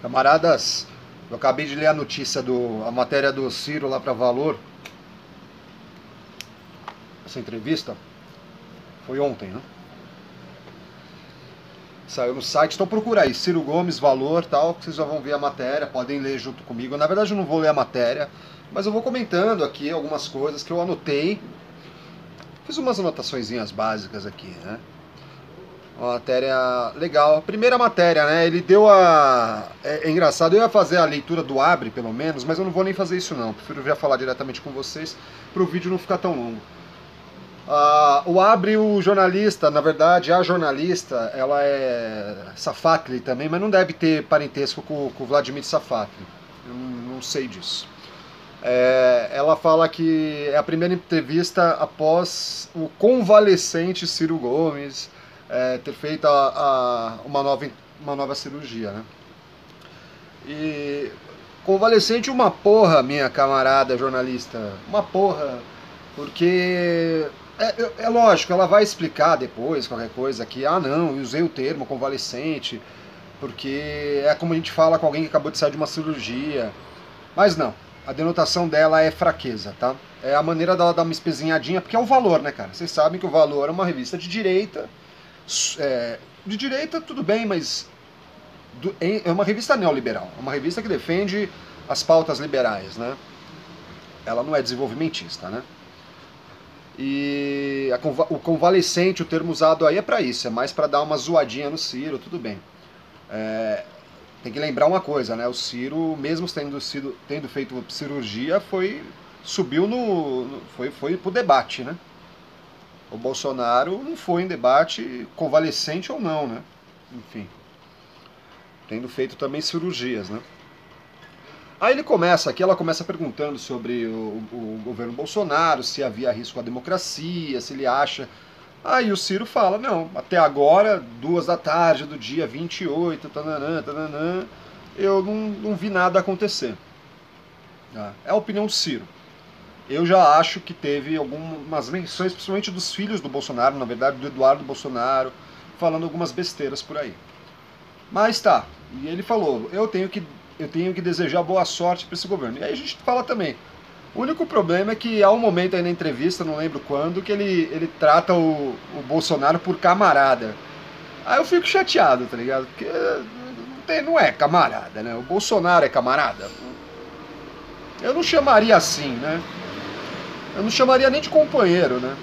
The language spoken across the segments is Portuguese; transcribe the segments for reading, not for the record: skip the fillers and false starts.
Camaradas, eu acabei de ler a notícia a matéria do Ciro lá para Valor. Essa entrevista foi ontem, né? Saiu no site, então procura aí, Ciro Gomes, Valor, tal, que vocês já vão ver a matéria, podem ler junto comigo. Na verdade eu não vou ler a matéria, mas eu vou comentando aqui algumas coisas que eu anotei. Fiz umas anotaçõezinhas básicas aqui, né? Uma matéria legal. A primeira matéria, né? Ele deu a. É engraçado, eu ia fazer a leitura do Abre, pelo menos, mas eu não vou nem fazer isso, não. Prefiro já falar diretamente com vocês, para o vídeo não ficar tão longo. O Abre, o jornalista, na verdade, a jornalista, ela é Safatli também, mas não deve ter parentesco com o Vladimir Safatli. Eu não sei disso. Ela fala que é a primeira entrevista após o convalescente Ciro Gomes ter feito uma nova cirurgia, né? E convalescente uma porra, minha camarada jornalista, uma porra, porque é lógico, ela vai explicar depois qualquer coisa que, não, eu usei o termo convalescente, porque é como a gente fala com alguém que acabou de sair de uma cirurgia, mas não. A denotação dela é fraqueza, tá? É a maneira dela dar uma espezinhadinha, porque é o Valor, né, cara? Vocês sabem que o Valor é uma revista de direita. De direita, tudo bem, mas é uma revista neoliberal. É uma revista que defende as pautas liberais, né? Ela não é desenvolvimentista, né? E o convalescente, o termo usado aí é pra isso, é mais pra dar uma zoadinha no Ciro, tudo bem. Tem que lembrar uma coisa, né? O Ciro, mesmo tendo feito cirurgia, subiu foi pro debate, né? O Bolsonaro não foi em debate, convalescente ou não, né? Enfim, tendo feito também cirurgias, né? Aí ela começa perguntando sobre o governo Bolsonaro, se havia risco à democracia, se ele acha. Aí o Ciro fala, não, até agora, 2 da tarde do dia 28, tananã, tananã, eu não vi nada acontecer. É a opinião do Ciro. Eu já acho que teve algumas menções, principalmente dos filhos do Bolsonaro, na verdade do Eduardo Bolsonaro, falando algumas besteiras por aí. Mas tá, e ele falou, eu tenho que desejar boa sorte para esse governo. E aí a gente fala também, o único problema é que há um momento aí na entrevista, não lembro quando, que ele trata o Bolsonaro por camarada. Aí eu fico chateado, tá ligado? Porque não é camarada, né? O Bolsonaro é camarada. Eu não chamaria assim, né? Eu não chamaria nem de companheiro, né?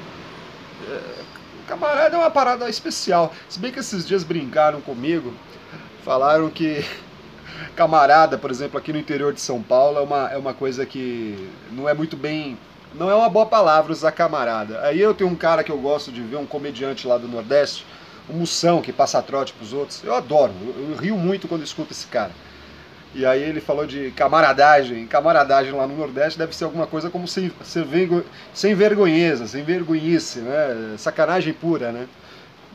Camarada é uma parada especial. Se bem que esses dias brincaram comigo, falaram que camarada, por exemplo, aqui no interior de São Paulo, é uma coisa que não é muito bem. Não é uma boa palavra usar camarada. Aí eu tenho um cara que eu gosto de ver, um comediante lá do Nordeste, o Moção, que passa trote pros outros. Eu adoro, eu rio muito quando escuto esse cara. E aí ele falou de camaradagem. Camaradagem lá no Nordeste deve ser alguma coisa como sem vergonheza, sem vergonhice, né? Sacanagem pura, né?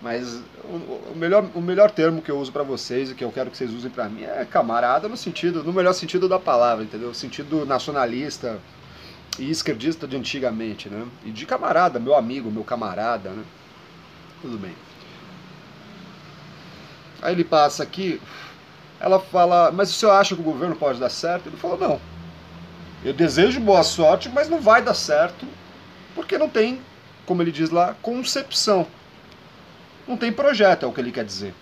Mas o melhor termo que eu uso pra vocês e que eu quero que vocês usem pra mim é camarada no melhor sentido da palavra, entendeu? O sentido nacionalista e esquerdista de antigamente, né? E de camarada, meu amigo, meu camarada, né? Tudo bem. Aí ele passa aqui, ela fala, mas o senhor acha que o governo pode dar certo? Ele falou, não. Eu desejo boa sorte, mas não vai dar certo, porque não tem, como ele diz lá, concepção. Não tem projeto, é o que ele quer dizer.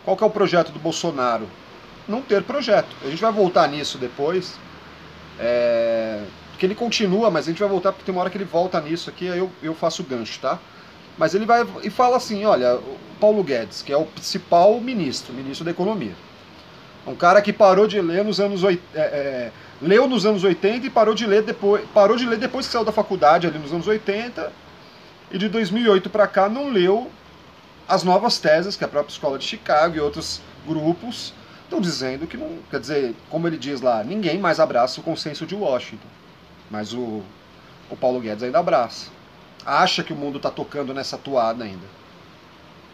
Qual que é o projeto do Bolsonaro? Não ter projeto. A gente vai voltar nisso depois. Porque ele continua, mas a gente vai voltar porque tem uma hora que ele volta nisso aqui, aí eu faço o gancho, tá? Mas ele vai e fala assim, olha, o Paulo Guedes, que é o principal ministro da Economia. Um cara que parou de ler nos anos 80, leu nos anos 80 e parou de ler depois que saiu da faculdade ali nos anos 80, e de 2008 para cá não leu as novas teses que a própria Escola de Chicago e outros grupos estão dizendo que não, quer dizer, como ele diz lá, ninguém mais abraça o consenso de Washington, mas o Paulo Guedes ainda abraça. Acha que o mundo está tocando nessa toada ainda.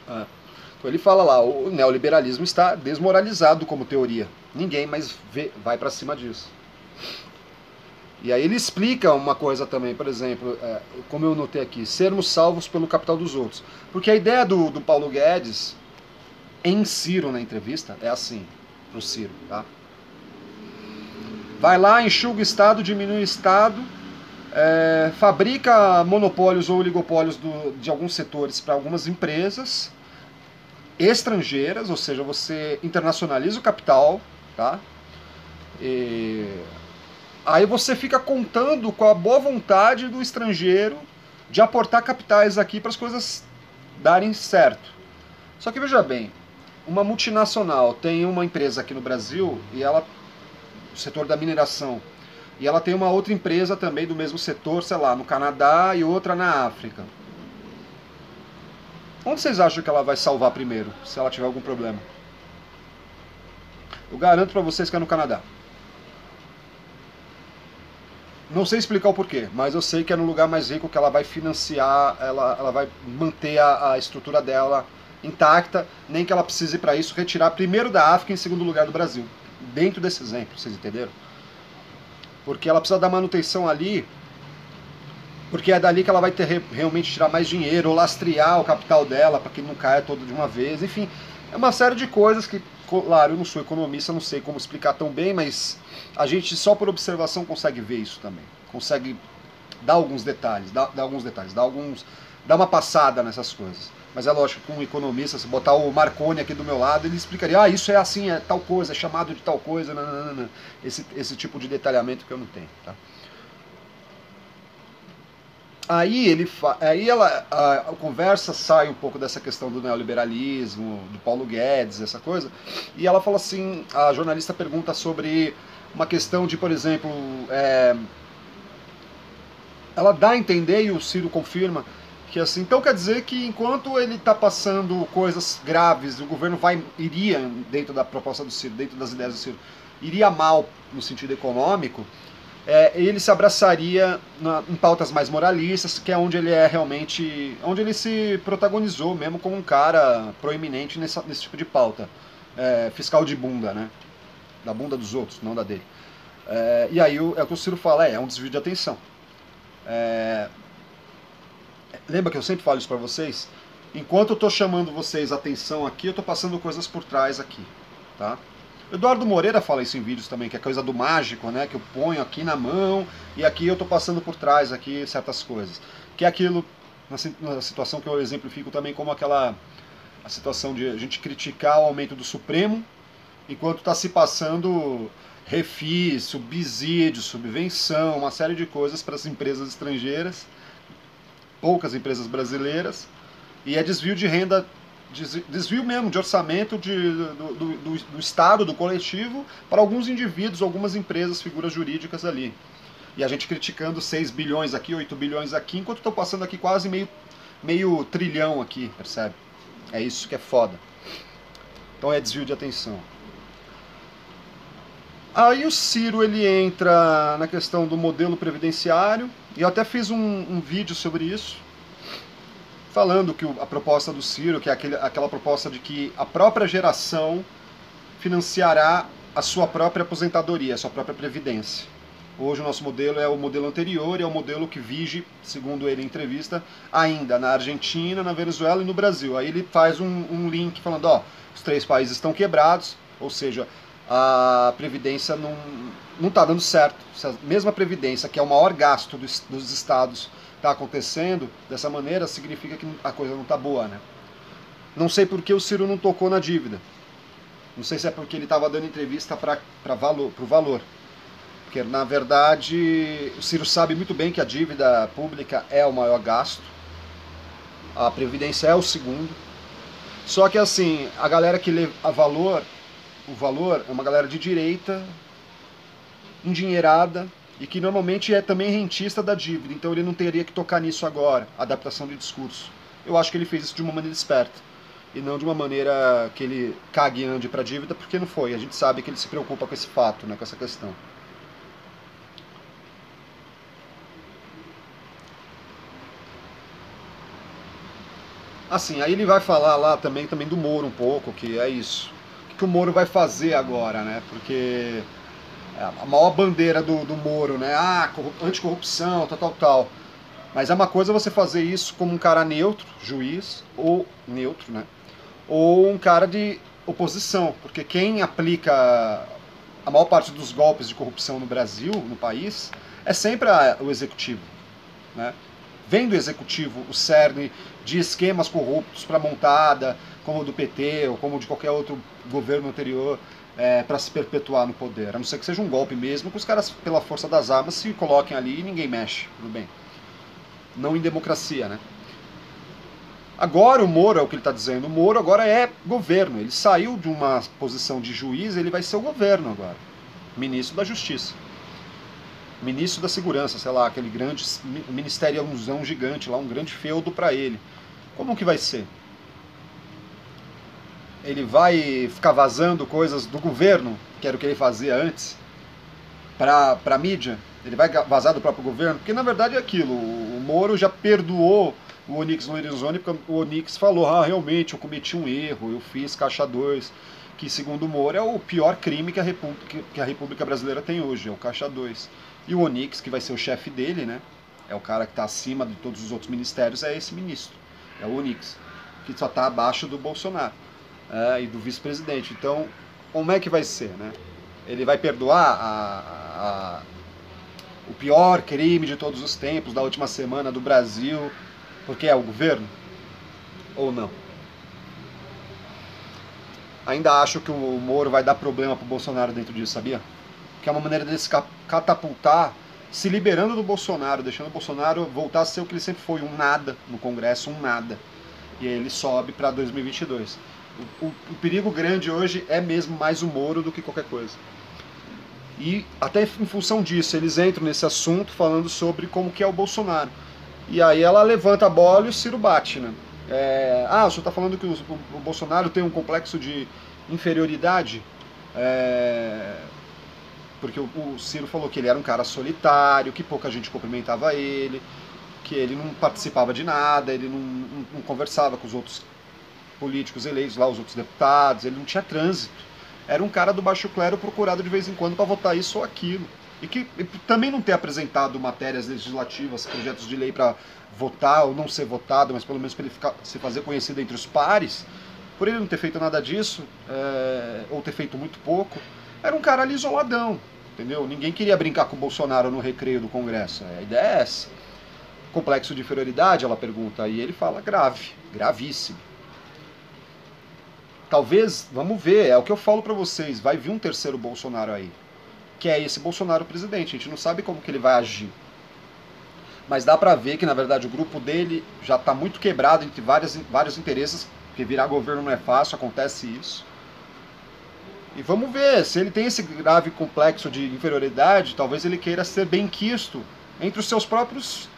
Então ele fala lá, o neoliberalismo está desmoralizado como teoria. Ninguém mais vai para cima disso. E aí ele explica uma coisa também, por exemplo, como eu notei aqui, sermos salvos pelo capital dos outros. Porque a ideia do Paulo Guedes, em Ciro na entrevista, é assim, pro Ciro, tá? Vai lá, enxuga o Estado, diminui o Estado, fabrica monopólios ou oligopólios de alguns setores para algumas empresas estrangeiras, ou seja, você internacionaliza o capital, tá? Aí você fica contando com a boa vontade do estrangeiro de aportar capitais aqui para as coisas darem certo. Só que veja bem, uma multinacional tem uma empresa aqui no Brasil, e ela, o setor da mineração, e ela tem uma outra empresa também do mesmo setor, sei lá, no Canadá e outra na África. Onde vocês acham que ela vai salvar primeiro, se ela tiver algum problema? Eu garanto para vocês que é no Canadá. Não sei explicar o porquê, mas eu sei que é no lugar mais rico que ela vai financiar, ela vai manter a estrutura dela intacta, nem que ela precise para isso retirar primeiro da África e em segundo lugar do Brasil. Dentro desse exemplo, vocês entenderam? Porque ela precisa da manutenção ali, porque é dali que ela vai ter realmente tirar mais dinheiro, ou lastrear o capital dela para que não caia todo de uma vez, enfim. É uma série de coisas que, claro, eu não sou economista, não sei como explicar tão bem, mas a gente só por observação consegue ver isso também. Consegue dar alguns detalhes, dar uma passada nessas coisas. Mas é lógico que um economista, se botar o Marconi aqui do meu lado, ele explicaria, ah, isso é assim, é tal coisa, é chamado de tal coisa, não. Esse tipo de detalhamento que eu não tenho, tá? Aí a conversa sai um pouco dessa questão do neoliberalismo, do Paulo Guedes, essa coisa, e ela fala assim, a jornalista pergunta sobre uma questão de, por exemplo, ela dá a entender, e o Ciro confirma, que assim, então quer dizer que enquanto ele está passando coisas graves, o governo iria, dentro da proposta do Ciro, dentro das ideias do Ciro, iria mal no sentido econômico, ele se abraçaria em pautas mais moralistas, que é onde ele é realmente, onde ele se protagonizou mesmo como um cara proeminente nesse tipo de pauta, fiscal de bunda, né? Da bunda dos outros, não da dele. E aí é o que o Ciro fala, é um desvio de atenção. Lembra que eu sempre falo isso pra vocês? Enquanto eu tô chamando vocês a atenção aqui, eu tô passando coisas por trás aqui, tá? Eduardo Moreira fala isso em vídeos também, que é coisa do mágico, né? Que eu ponho aqui na mão e aqui eu tô passando por trás aqui certas coisas. Que é aquilo, na situação que eu exemplifico também como a situação de a gente criticar o aumento do Supremo, enquanto está se passando refis, subsídio, subvenção, uma série de coisas para as empresas estrangeiras, poucas empresas brasileiras, e é desvio de renda, desvio mesmo de orçamento do Estado, do coletivo, para alguns indivíduos, algumas empresas, figuras jurídicas ali. E a gente criticando 6 bilhões aqui, 8 bilhões aqui, enquanto estão passando aqui quase meio trilhão aqui, percebe? É isso que é foda. Então é desvio de atenção. Aí o Ciro ele entra na questão do modelo previdenciário, e eu até fiz um vídeo sobre isso, falando que a proposta do Ciro, que é aquela proposta de que a própria geração financiará a sua própria aposentadoria, a sua própria previdência. Hoje o nosso modelo é o modelo anterior, e é o modelo que vige, segundo ele em entrevista, ainda na Argentina, na Venezuela e no Brasil. Aí ele faz um link falando, ó, os 3 países estão quebrados, ou seja, a previdência não está dando certo. Se a mesma previdência, que é o maior gasto dos estados, está acontecendo dessa maneira, significa que a coisa não está boa, né? Não sei por que o Ciro não tocou na dívida. Não sei se é porque ele estava dando entrevista para o valor. Porque, na verdade, o Ciro sabe muito bem que a dívida pública é o maior gasto, a previdência é o segundo. Só que, assim, a galera que lê o valor é uma galera de direita, endinheirada, e que normalmente é também rentista da dívida, então ele não teria que tocar nisso agora, adaptação de discurso. Eu acho que ele fez isso de uma maneira esperta, e não de uma maneira que ele cague e ande para a dívida, porque não foi. A gente sabe que ele se preocupa com esse fato, né, com essa questão. Assim, aí ele vai falar lá também do Moro um pouco, que é isso. O que o Moro vai fazer agora, né? Porque a maior bandeira do Moro, né? Ah, anticorrupção, tal. Mas é uma coisa você fazer isso como um cara neutro, juiz, ou neutro, né? Ou um cara oposição, porque quem aplica a maior parte dos golpes de corrupção no Brasil, no país, é sempre o executivo, né? Vem do executivo o cerne de esquemas corruptos para montada, como o do PT ou como de qualquer outro governo anterior, para se perpetuar no poder. A não ser que seja um golpe mesmo, que os caras, pela força das armas, se coloquem ali e ninguém mexe, tudo bem. Não em democracia, né? Agora o Moro, é o que ele está dizendo, o Moro agora é governo. Ele saiu de uma posição de juiz, ele vai ser o governo agora. Ministro da Justiça. Ministro da Segurança, sei lá, aquele grande ministériozão gigante lá, um grande feudo para ele. Como que vai ser? Ele vai ficar vazando coisas do governo, que era o que ele fazia antes, para a mídia? Ele vai vazar do próprio governo? Porque na verdade é aquilo, o Moro já perdoou o Onyx Lorenzoni, porque o Onyx falou, realmente, eu cometi um erro, eu fiz Caixa 2, que segundo o Moro é o pior crime que a República Brasileira tem hoje, é o Caixa 2. E o Onyx, que vai ser o chefe dele, né, é o cara que está acima de todos os outros ministérios, é esse ministro, é o Onyx, que só está abaixo do Bolsonaro e do vice-presidente. Então, como é que vai ser, né? Ele vai perdoar o pior crime de todos os tempos, da última semana do Brasil, porque é o governo? Ou não? Ainda acho que o Moro vai dar problema pro Bolsonaro dentro disso, sabia? Que é uma maneira dele se catapultar, se liberando do Bolsonaro, deixando o Bolsonaro voltar a ser o que ele sempre foi, um nada no Congresso, um nada. E aí ele sobe para 2022. O perigo grande hoje é mesmo mais o Moro do que qualquer coisa. E até em função disso, eles entram nesse assunto falando sobre como que é o Bolsonaro. E aí ela levanta a bola e o Ciro bate, né? O senhor está falando que o Bolsonaro tem um complexo de inferioridade? Porque o Ciro falou que ele era um cara solitário, que pouca gente cumprimentava ele, que ele não participava de nada, ele não conversava com os outros políticos eleitos lá, os outros deputados, ele não tinha trânsito. Era um cara do baixo clero procurado de vez em quando para votar isso ou aquilo. E que também não ter apresentado matérias legislativas, projetos de lei para votar ou não ser votado, mas pelo menos para ele se fazer conhecido entre os pares, por ele não ter feito nada disso, ou ter feito muito pouco, era um cara ali isoladão, entendeu? Ninguém queria brincar com o Bolsonaro no recreio do Congresso. A ideia é essa. Complexo de inferioridade, ela pergunta, e ele fala grave, gravíssimo. Talvez, vamos ver, é o que eu falo para vocês, vai vir um terceiro Bolsonaro aí, que é esse Bolsonaro presidente. A gente não sabe como que ele vai agir, mas dá pra ver que na verdade o grupo dele já está muito quebrado entre vários interesses, porque virar governo não é fácil, acontece isso. E vamos ver, se ele tem esse grave complexo de inferioridade, talvez ele queira ser benquisto entre os seus próprios,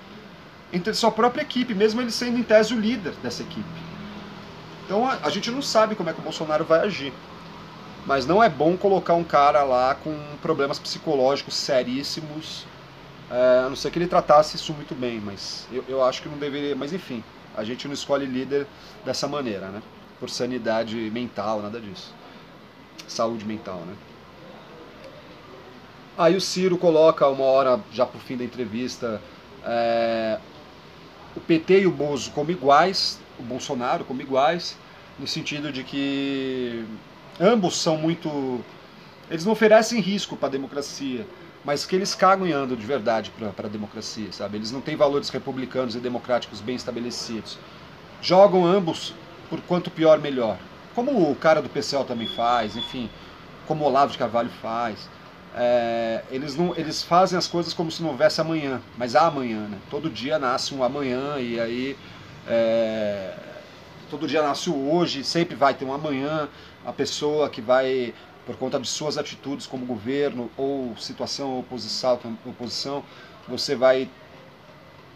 entre a sua própria equipe, mesmo ele sendo em tese o líder dessa equipe. Então a gente não sabe como é que o Bolsonaro vai agir. Mas não é bom colocar um cara lá com problemas psicológicos seríssimos, a não ser que ele tratasse isso muito bem, mas eu acho que não deveria. Mas enfim, a gente não escolhe líder dessa maneira, né? Por sanidade mental, nada disso. Saúde mental, né? Aí o Ciro coloca uma hora, já pro fim da entrevista, o PT e o Bozo como iguais, o Bolsonaro como iguais, no sentido de que ambos são muito... Eles não oferecem risco para a democracia, mas que eles cagam e andam de verdade para a democracia, sabe? Eles não têm valores republicanos e democráticos bem estabelecidos. Jogam ambos por quanto pior, melhor. Como o cara do PCL também faz, enfim, como o Olavo de Carvalho faz. Eles fazem as coisas como se não houvesse amanhã, mas há amanhã, né? Todo dia nasce um amanhã e aí... todo dia nasce o hoje, sempre vai ter um amanhã, a pessoa que vai, por conta de suas atitudes como governo ou situação ou oposição, você vai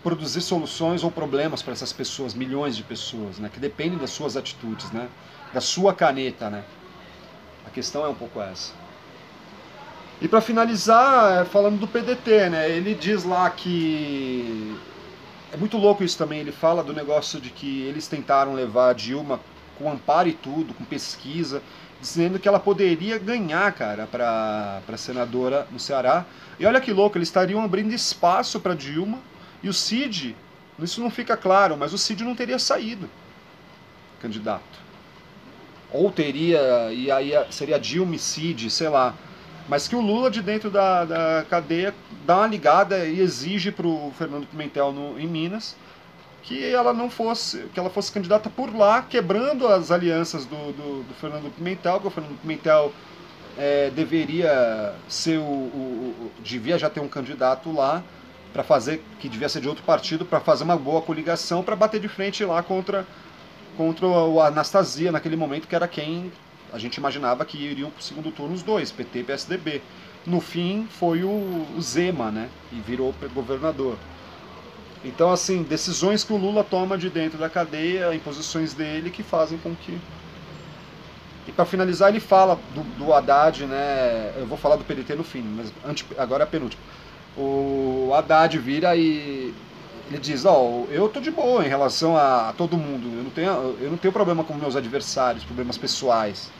produzir soluções ou problemas para essas pessoas, milhões de pessoas, né, que dependem das suas atitudes, né, da sua caneta, né. A questão é um pouco essa. E para finalizar, falando do PDT, né, ele diz lá que... É muito louco isso também, ele fala do negócio de que eles tentaram levar a Dilma com amparo e tudo, com pesquisa, dizendo que ela poderia ganhar, cara, para senadora no Ceará. E olha que louco, eles estariam abrindo espaço para Dilma, e o Cid, isso não fica claro, mas o Cid não teria saído candidato. ou teria, e aí seria Dilma e Cid, sei lá. Mas que o Lula de dentro da cadeia dá uma ligada e exige para o Fernando Pimentel em Minas que ela não fosse, que ela fosse candidata por lá, quebrando as alianças do Fernando Pimentel, que o Fernando Pimentel deveria ser devia já ter um candidato lá para fazer, que devia ser de outro partido, para fazer uma boa coligação para bater de frente lá contra o Anastasia naquele momento, que era quem a gente imaginava que iriam para o segundo turno os dois, PT e PSDB. No fim foi o Zema, né? E virou governador. Então, assim, decisões que o Lula toma de dentro da cadeia, imposições dele que fazem com que... E para finalizar, ele fala do Haddad, né? Eu vou falar do PDT no fim, mas agora é a penúltima. O Haddad vira e ele diz, eu tô de boa em relação a todo mundo, eu não tenho problema com meus adversários, problemas pessoais,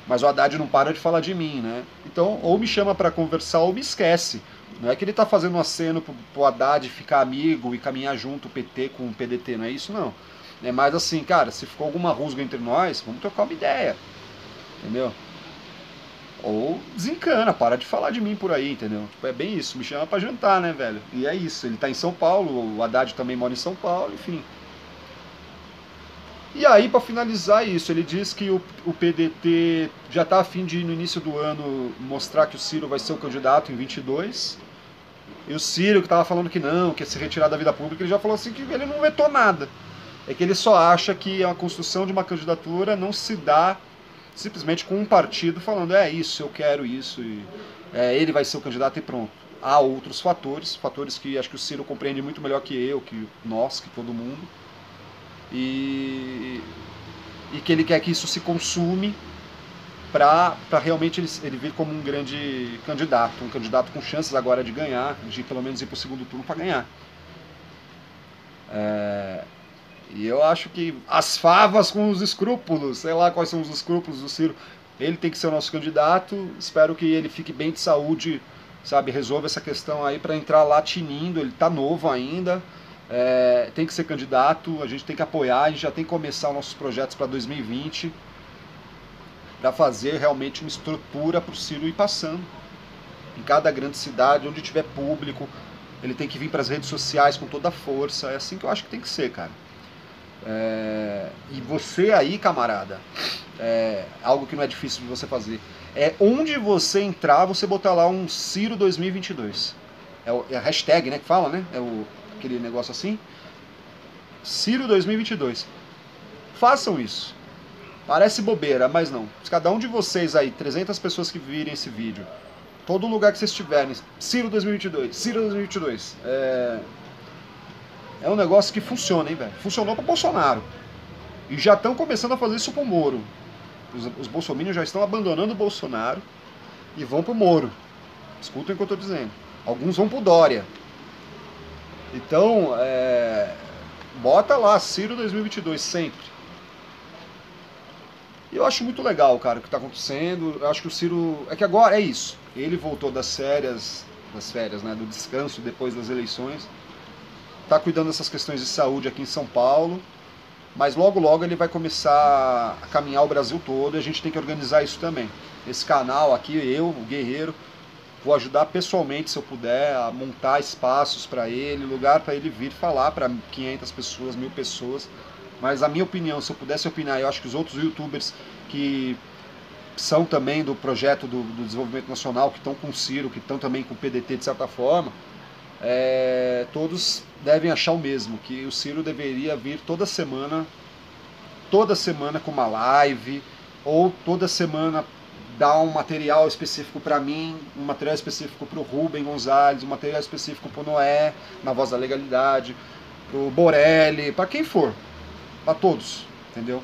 mas o Haddad não para de falar de mim, né? Então, ou me chama para conversar ou me esquece. Não é que ele tá fazendo um aceno pro Haddad ficar amigo e caminhar junto o PT com o PDT, não é isso não. É mais assim, cara, se ficou alguma rusga entre nós, vamos trocar uma ideia, entendeu? Ou desencana, para de falar de mim por aí, entendeu? Tipo, é bem isso, me chama pra jantar, né, velho? E é isso, ele tá em São Paulo, o Haddad também mora em São Paulo, enfim. E aí, para finalizar isso, ele diz que o PDT já tá a fim de, no início do ano, mostrar que o Ciro vai ser o candidato em 22. E o Ciro, que tava falando que não, que ia se retirar da vida pública, ele já falou assim que ele não vetou nada. É que ele só acha que a construção de uma candidatura não se dá simplesmente com um partido falando, é isso, eu quero isso, e ele vai ser o candidato e pronto. Há outros fatores que acho que o Ciro compreende muito melhor que eu, que nós, que todo mundo, e que ele quer que isso se consume para realmente ele vir como um grande candidato, um candidato com chances agora de ganhar, de pelo menos ir para o segundo turno para ganhar. E eu acho que as favas com os escrúpulos, sei lá quais são os escrúpulos do Ciro, ele tem que ser o nosso candidato, espero que ele fique bem de saúde, sabe, resolva essa questão aí para entrar lá tinindo, ele tá novo ainda, tem que ser candidato, a gente tem que apoiar, a gente já tem que começar os nossos projetos para 2020, para fazer realmente uma estrutura para o Ciro ir passando, em cada grande cidade, onde tiver público, ele tem que vir para as redes sociais com toda a força, é assim que eu acho que tem que ser, cara. E você aí, camarada, algo que não é difícil de você fazer, onde você entrar, você botar lá um Ciro 2022. É a hashtag, né, que fala, né? Aquele negócio assim. Ciro 2022. Façam isso. Parece bobeira, mas não. Se cada um de vocês aí, 300 pessoas que virem esse vídeo, todo lugar que vocês estiverem, Ciro 2022, Ciro 2022, é um negócio que funciona, hein, velho? Funcionou para Bolsonaro. E já estão começando a fazer isso pro Moro. Os bolsominions já estão abandonando o Bolsonaro e vão pro Moro. Escutem o que eu tô dizendo. Alguns vão pro Dória. Então, bota lá, Ciro 2022, sempre. E eu acho muito legal, cara, o que tá acontecendo. Eu acho que o Ciro... É que agora é isso. Ele voltou das férias, né, do descanso depois das eleições. Tá cuidando dessas questões de saúde aqui em São Paulo, mas logo logo ele vai começar a caminhar o Brasil todo e a gente tem que organizar isso também. Esse canal aqui, eu, o Guerreiro, vou ajudar pessoalmente, se eu puder, a montar espaços para ele, lugar para ele vir falar para 500 pessoas, 1000 pessoas, mas a minha opinião, se eu pudesse opinar, eu acho que os outros youtubers que são também do projeto do desenvolvimento nacional, que estão com o Ciro, que estão também com o PDT de certa forma, todos devem achar o mesmo, que o Ciro deveria vir toda semana com uma live, ou toda semana dar um material específico para mim, um material específico para o Rubem Gonzalez, um material específico para o Noé, na Voz da Legalidade, para o Borelli, para quem for, para todos, entendeu?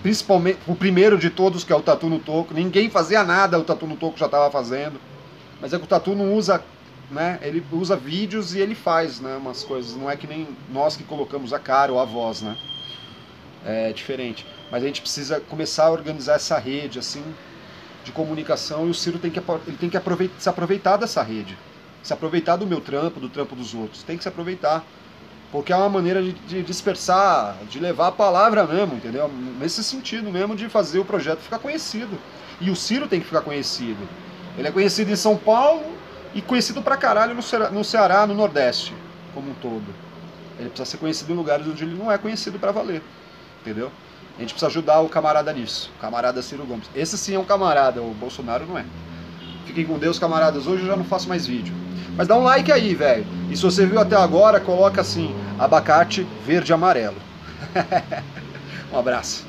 Principalmente o primeiro de todos, que é o Tatu no Toco. Ninguém fazia nada, o Tatu no Toco já estava fazendo, mas é que o Tatu não usa, né? Ele usa vídeos e ele faz, né, umas coisas, não é que nem nós que colocamos a cara ou a voz, né? É diferente. Mas a gente precisa começar a organizar essa rede assim de comunicação, e o Ciro tem que se aproveitar dessa rede, se aproveitar do meu trampo, do trampo dos outros, tem que se aproveitar. porque é uma maneira de dispersar, de levar a palavra mesmo, entendeu? Nesse sentido mesmo de fazer o projeto ficar conhecido. E o Ciro tem que ficar conhecido. Ele é conhecido em São Paulo e conhecido pra caralho no Ceará, no Nordeste, como um todo. Ele precisa ser conhecido em lugares onde ele não é conhecido pra valer, entendeu? A gente precisa ajudar o camarada nisso, o camarada Ciro Gomes. Esse sim é um camarada, o Bolsonaro não é. Fiquem com Deus, camaradas. Hoje eu já não faço mais vídeo. Mas dá um like aí, velho. E se você viu até agora, coloca assim, abacate verde e amarelo. Um abraço.